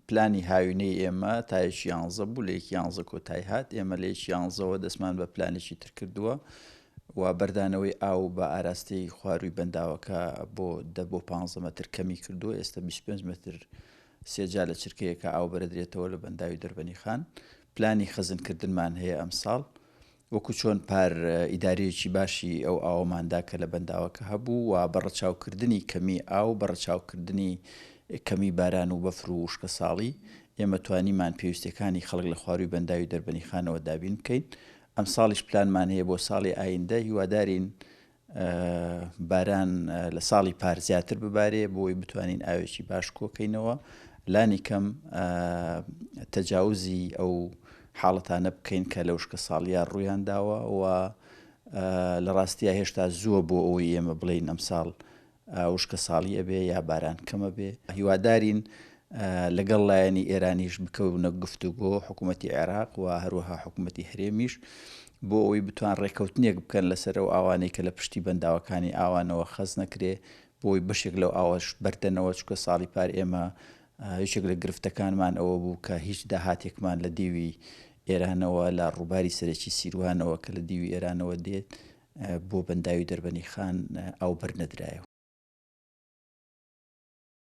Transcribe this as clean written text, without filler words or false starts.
پلانی هاوینەی ئێمە تایەکی 11 بوو لە 11 کۆتایی هات ئێمە لە 11ەوە دەستمان بە پلانێکی تر کردووە و بەردانەوەی ئاو بە ئاراستەی خواروی بەنداوەکە بۆ 15 مەتر کەمی کردو ئێستا 25 متر سێجا لە چرکەیەکە ئاو بەرەدرێتەوە لە بەنداوی دەربەنی خان پلانی خەزنکردنمان هەیە ئەمساڵ وەکو چۆن پار ئیدارەیەکی باشی ئەو ئاوماندا کە لە بەنداوەکە هەبوو و بەڕەچاوکردنی کەمی ئاو بەڕەچاوکردنی کەمی باران و بەفر و وشکە ساڵی ئێمە توانیمان پێویستەکانی خەڵک لە خواروی بەنداوی دەربەنی خانەوە دابین بکەین ئەم ساڵیش پلانمان هەیە بۆ ساڵی ئایندە هیوادارین باران لە ساڵی پار زیاتر ببارێ بۆی بتوانین ئاوێکی باش کۆکەینەوە لانی کەم تەجاوزی ئەو حاڵەتانە بکەین کە لە وشکە ساڵیا ڕوویان داوە و لە ڕاستیە هێشتا زووە بۆ ئەوەی ئێمە بڵین ئەمساڵ وشکە ساڵی ئەبێ یا باران کەمە بێ هیوادارین لەگەڵ لایەنی ئێرانیش بکەونە گفتوگۆ حکوومەتی عێراق و هەروەها حکوومەتی هەرێمیش بۆ ئەوەی بتوان ڕێکەوتنێک بکەن لەسەر ئەو ئاوانەی کە لە پشتی بەنداوەکانی ئاوانەوە خەز نەکرێ بۆی بەشێک لەو ئاوەش بەردەنەوە چکە ساڵی پار ئێمە هیچێک لە گرفتەکانمان ئەوە بوو کە هیچ داهاتێکمان لە دیوی ئێرانەوە لە ڕووباری سەرەکی سیروانەوە کە لە دیوی ئێرانەوە دێت بۆ بەنداوی دەربەنی خان ئاو بەرنەدرایەوە